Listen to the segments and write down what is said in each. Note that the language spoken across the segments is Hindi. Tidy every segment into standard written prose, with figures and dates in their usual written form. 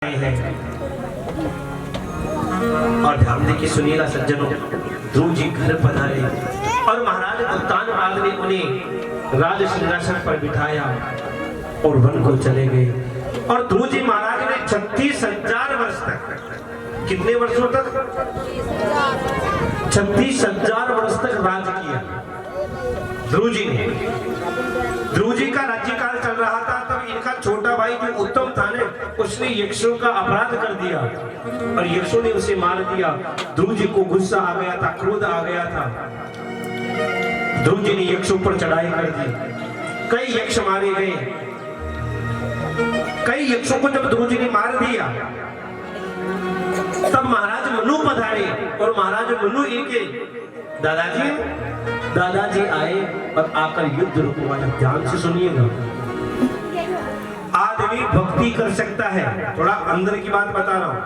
हैं। और ध्यान दे के सुनिएगा सज्जनों, ध्रुव जी घर पधारे और महाराज उत्तानपाद ने उन्हें राज सिंहासन पर बिठाया और वन को चले गए। और ध्रुव जी महाराज ने 36,000 वर्ष तक, कितने वर्षों तक? 36,000 वर्ष तक राज किया ध्रुव जी ने। ध्रुव जी का राज्यकाल चल रहा था, तब इनका छोटा भाई जो उत्तम था ने, उसने यक्षों का अपराध कर दिया और यक्षों ने उसे मार दिया। ध्रुव जी को गुस्सा आ गया था, क्रोध आ गया था। ध्रुव जी ने यक्षों पर चढ़ाई कर दी, कई यक्ष मारे गए। कई यक्षों को जब ध्रुव जी ने मार दिया, तब महाराज मनु पधारे और महाराज मनु इनके दादाजी आए और आकर युद्ध रुकवाया। ध्यान से सुनिएगा, आदमी भक्ति कर सकता है, थोड़ा अंदर की बात बता रहा हूं,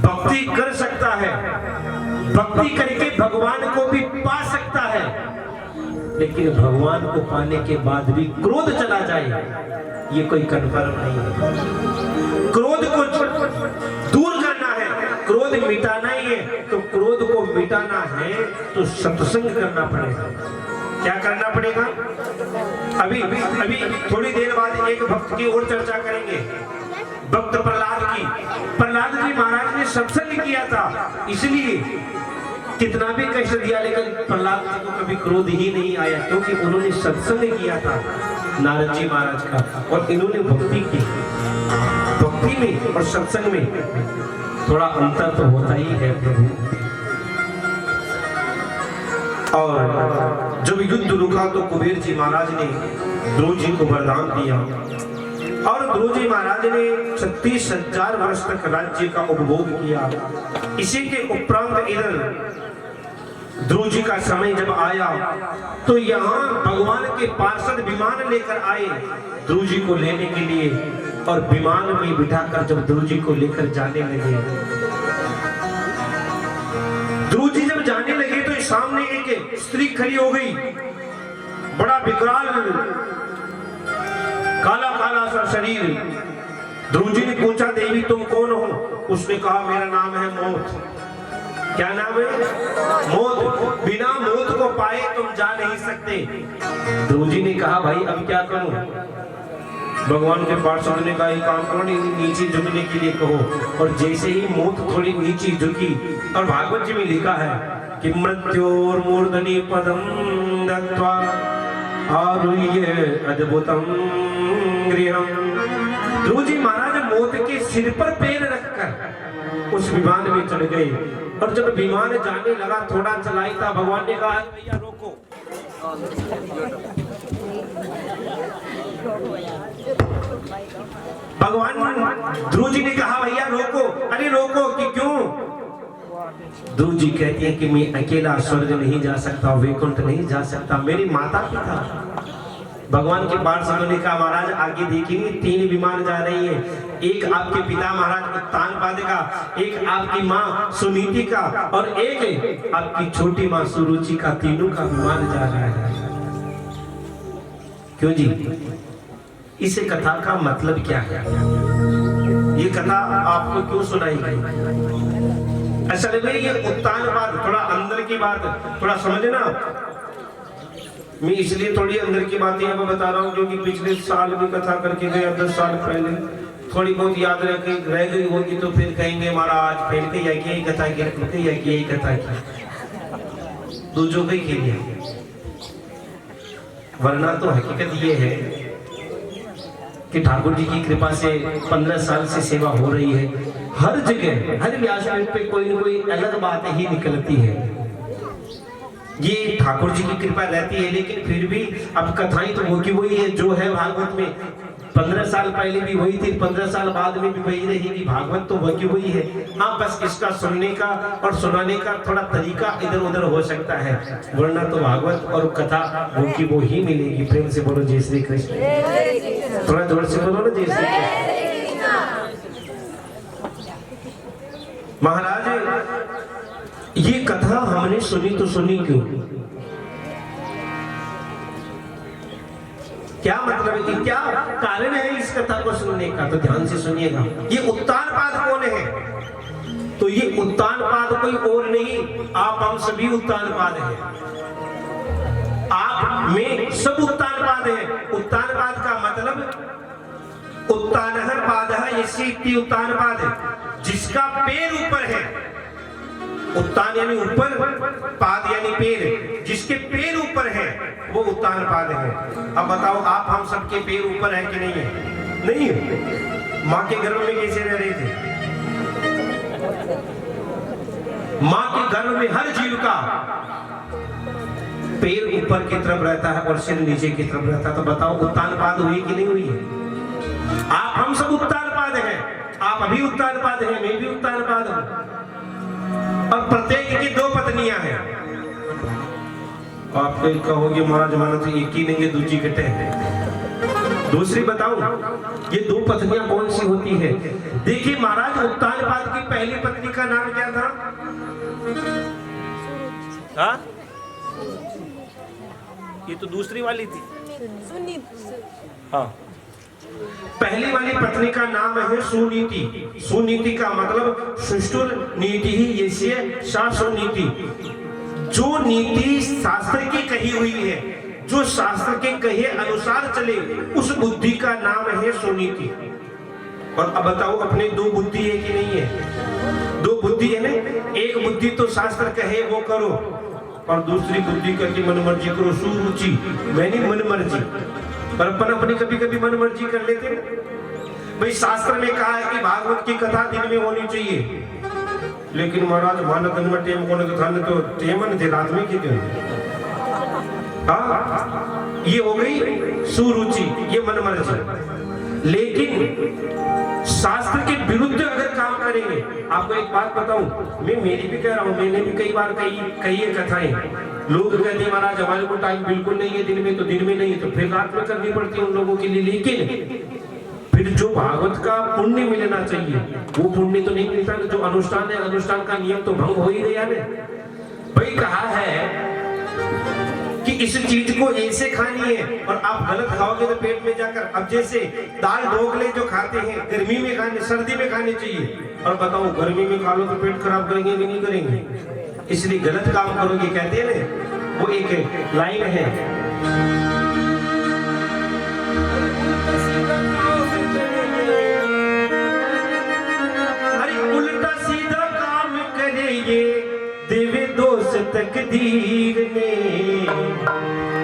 भक्ति कर सकता है, भक्ति करके भगवान को भी पा सकता है, लेकिन भगवान को पाने के बाद भी क्रोध चला जाए, ये कोई कन्फर्म नहीं है। क्रोध को दूर करना है, क्रोध मिटाना ही है, तो क्रोध को मिटाना है तो सत्संग करना पड़ेगा। क्या करना पड़ेगा? अभी थोड़ी देर बाद एक भक्त की और चर्चा करेंगे, भक्त प्रहलाद की। प्रहलाद जी महाराज ने सत्संग किया था, इसलिए कितना भी कष्ट दिया, लेकिन प्रहलाद जी को कभी क्रोध ही नहीं आया, क्योंकि उन्होंने सत्संग किया था नारद जी महाराज का, और इन्होंने भक्ति की। भक्ति में और सत्संग में थोड़ा अंतर तो होता ही है प्रभु। और जब युद्ध रुका तो कुबेर जी महाराज ने ध्रुव जी को वरदान दिया और ध्रुव जी महाराज ने 36,000 वर्ष तक राज्य का उपभोग किया। इसी के उपरांत इधर ध्रुव जी का समय जब आया तो यहाँ भगवान के पार्षद विमान लेकर आए ध्रुव जी को लेने के लिए, और विमान में बिठाकर जब ध्रुव जी को लेकर जाने लगे, ध्रुव जी जब जाने लगे तो सामने एक स्त्री खड़ी हो गई, बड़ा विकराल काला काला सा शरीर। ध्रुव जी ने पूछा, देवी तुम कौन हो? उसने कहा, मेरा नाम है मौत। क्या नाम है? मौत। बिना मौत को पाए तुम जा नहीं सकते। ध्रुव जी ने कहा, भाई अब क्या करूं? भगवान के पार्षद ने कहा, एक काम करो, नीचे झुकने के लिए कहो। और जैसे ही मौत थोड़ी नीचे झुकी, और भागवत जी में लिखा है कि मृत्योर्मूर्धनि पदम दत्वा आरुह्य अद्भुतम गृहम। ध्रुव जी महाराज मौत के सिर पर पैर रखकर उस विमान में चढ़ गए, और जब विमान जाने लगा, थोड़ा चलाई था, भगवान ने कहा, भैया रोको। भगवान ध्रुव जी ने कहा, भैया रोको। अरे रोको कि क्यों? ध्रुव जी कहती है कि मैं अकेला स्वर्ग नहीं जा सकता, वैकुंठ नहीं जा सकता, मेरी माता पिता। भगवान के पार्षदों ने कहा, महाराज आगे देखिए, 3 विमान जा रही है, एक आपके पिता महाराज उत्तानपाद का, एक आपकी माँ सुनीति का, और एक आपकी छोटी माँ सुरुचि का, तीनों का विमान जा रहा है। क्यों जी? इस कथा का मतलब क्या है? ये कथा आपको क्यों सुनाई गई? असल में ये उत्तानपाद, थोड़ा अंदर की बात थोड़ा समझना। मैं इसलिए थोड़ी अंदर की बातें यहाँ बता रहा हूँ, क्योंकि पिछले साल भी कथा करके गया, 10 साल पहले, थोड़ी बहुत याद रह गई होगी तो फिर कहेंगे महाराज फिर के यही कथा की, यही कथा की, दूसरों को ही खेलिए। वरना तो हकीकत ये है कि ठाकुर जी की कृपा से 15 साल से सेवा हो रही है। हर जगह, हर व्यासपीठ पे कोई न कोई अलग बात ही निकलती है। ये ठाकुर जी की कृपा रहती है, लेकिन फिर भी अब कथाएं तो वो की वही है जो है भागवत में। 15 साल पहले भी वही थी, 15 साल बाद में भी वही रहेगी। भागवत तो वो की वही है। हाँ, बस इसका सुनने का और सुनाने का थोड़ा तरीका इधर उधर हो सकता है, वरना तो भागवत और कथा वो की वो ही मिलेगी। प्रेम से बोलो जय श्री कृष्ण। थोड़ा जोर से बोलो ना, जय श्री कृष्ण। महाराज ये कथा हमने सुनी तो सुनी क्यों? क्या मतलब है कि क्या कारण है इस कथा को सुनने का? तो ध्यान से सुनिएगा। ये उत्तानपाद कौन है? तो ये उत्तानपाद कोई और नहीं, आप हम सभी उत्तानपाद हैं। आप में सब उत्तानपाद है। उत्तानपाद का मतलब उत्तानहर पादः यस्य इति उत्तानपाद है, जिसका पैर ऊपर है। उत्तान यानी ऊपर, पाद यानी पैर, जिसके पैर ऊपर है वो उत्तानपाद है। अब बताओ, आप हम सबके पैर ऊपर है कि नहीं है? नहीं है। माँ के गर्भ में कैसे रह रहे थे? माँ के गर्भ में हर जीव का पैर ऊपर की तरफ रहता है और सिर नीचे की तरफ रहता है। तो बताओ, उत्तानपाद हुई कि नहीं हुई है? आप हम सब उत्तानपाद हैं। आप अभी उत्तानपाद हैं, मैं भी उत्तानपाद हूं। और प्रत्येक की दो पत्नियां हैं। आप कहोगे महाराज माना तो एक ही नहीं है, दूसरी कटे हैं। दूसरी बताओ, ये दो पत्नियां कौन सी होती है? देखिए महाराज, उत्तानपाद की पहली पत्नी का नाम क्या था? हाँ, ये तो दूसरी वाली थी। हाँ, पहली वाली पत्नी का नाम है सुनीति। सुनीति का मतलब सुष्ठुर नीति ही यस्य सा सुनीति। जो नीति शास्त्र की कही हुई है, जो शास्त्र के कहे अनुसार चले, उस बुद्धि का नाम है सुनीति। और अब बताओ, अपने दो बुद्धि है कि नहीं है? दो बुद्धि है ना। एक बुद्धि तो शास्त्र कहे वो करो, और दूसरी बुद्धि करके मन मर्जी करो। सुरुचि मैंने मन मर्जी, पर अपन अपनी कभी कभी मन मर्जी कर लेते हैं। भाई शास्त्र में कहा है कि भागवत की कथा दिन में होनी चाहिए, लेकिन महाराज मानक में टेम को कथा ने तो टेमन थे रात में की दिन। हाँ, ये हो गई सुरुचि, ये मन मर्जी। लेकिन शास्त्र के विरुद्ध अगर काम करेंगे, आपको एक बात बताऊं, मैं मेरी भी कह रहा हूं, मैंने भी कई बार कही है कथाएं। लोग कहते हैं महाराज हमारे को टाइम बिल्कुल नहीं है दिन में, तो दिन में नहीं तो फिर रात में करनी पड़ती है उन लोगों के लिए। लेकिन फिर जो भागवत का पुण्य मिलना चाहिए वो पुण्य तो नहीं मिलता। जो अनुष्ठान है, अनुष्ठान का नियम तो भंग हो ही गया ना। भाई कहा है कि इस चीज को ऐसे खानी है, और आप गलत खाओगे तो पेट में जाकर, अब जैसे दाल ढोकले जो खाते हैं गर्मी में खाने, सर्दी में खाने चाहिए, और बताओ गर्मी में खा लो तो पेट खराब करेंगे कि नहीं करेंगे? इसलिए गलत काम करोगे। कहते हैं ना, वो एक लाइन है, अरे उल्टा सीधा काम करेंगे देवे दोस्त तकदीर ने।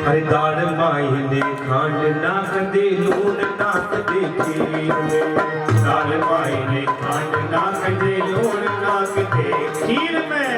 अरे दाड़ मायने खांड ना कदे लून ना कदे खीर में। दाड़ मायने खांड ना कदे लून ना कदे खीर में।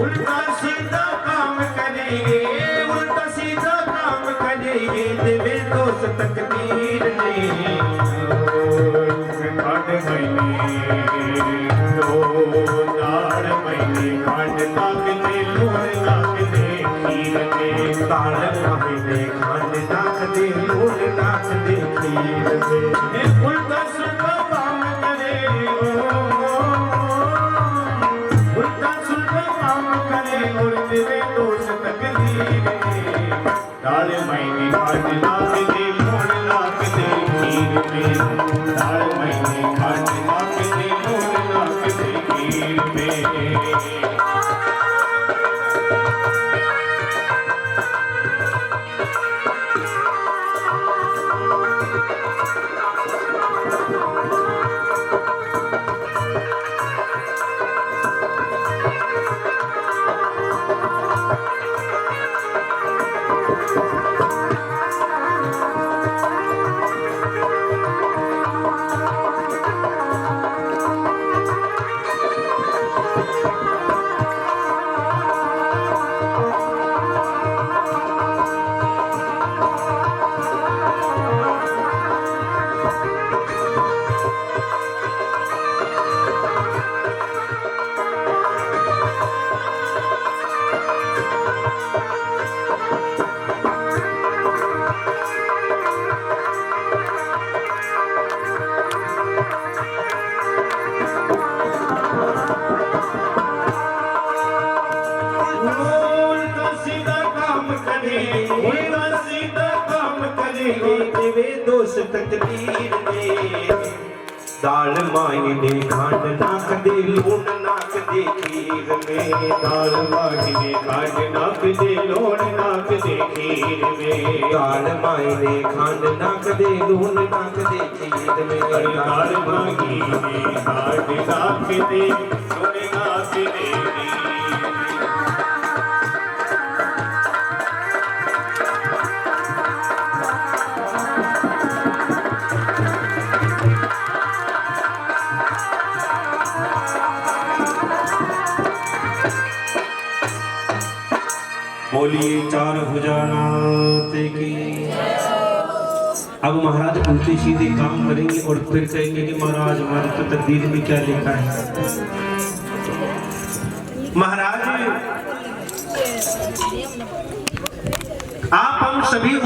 उल्टा सीधा काम करेंगे, उल्टा सीधा काम करेंगे देवे दोस्त तकदीर ने। खांड महीने दो दाड़ महीने खांड ना कदे लून ना कदे खीर में। दाड़ महीने खांड ना कदे लून ना कदे खीर में। उल्टा सीधा काम करे, उल्टा सीधा काम करे और देवे दोस्त तकदीर ने। दाड़ महीने खांड ना कदे लून ना कदे खीर में। दाड़ महीने खांड ना कदे लून ना कदे खीर में। उल्टा सीधा काम करेंगे देवे दोष तकदीर में। दाल मायने खांड नाक दे लूण नाक दे खीर में। दाल मायने खांड नाक दे लूण नाक दे खीर में। दाल मायने खांड नाक दे लूण नाक दे खीर में। दाल मायने खांड नाक दे लूण नाक दे खीर में। बोलिए चार भुजानाथ की। अब महाराज उल्टे सीधे काम करेंगे और फिर कहेंगे कि महाराज हमारी तो तकदीर में क्या लिखा है। महाराज आप हम सभी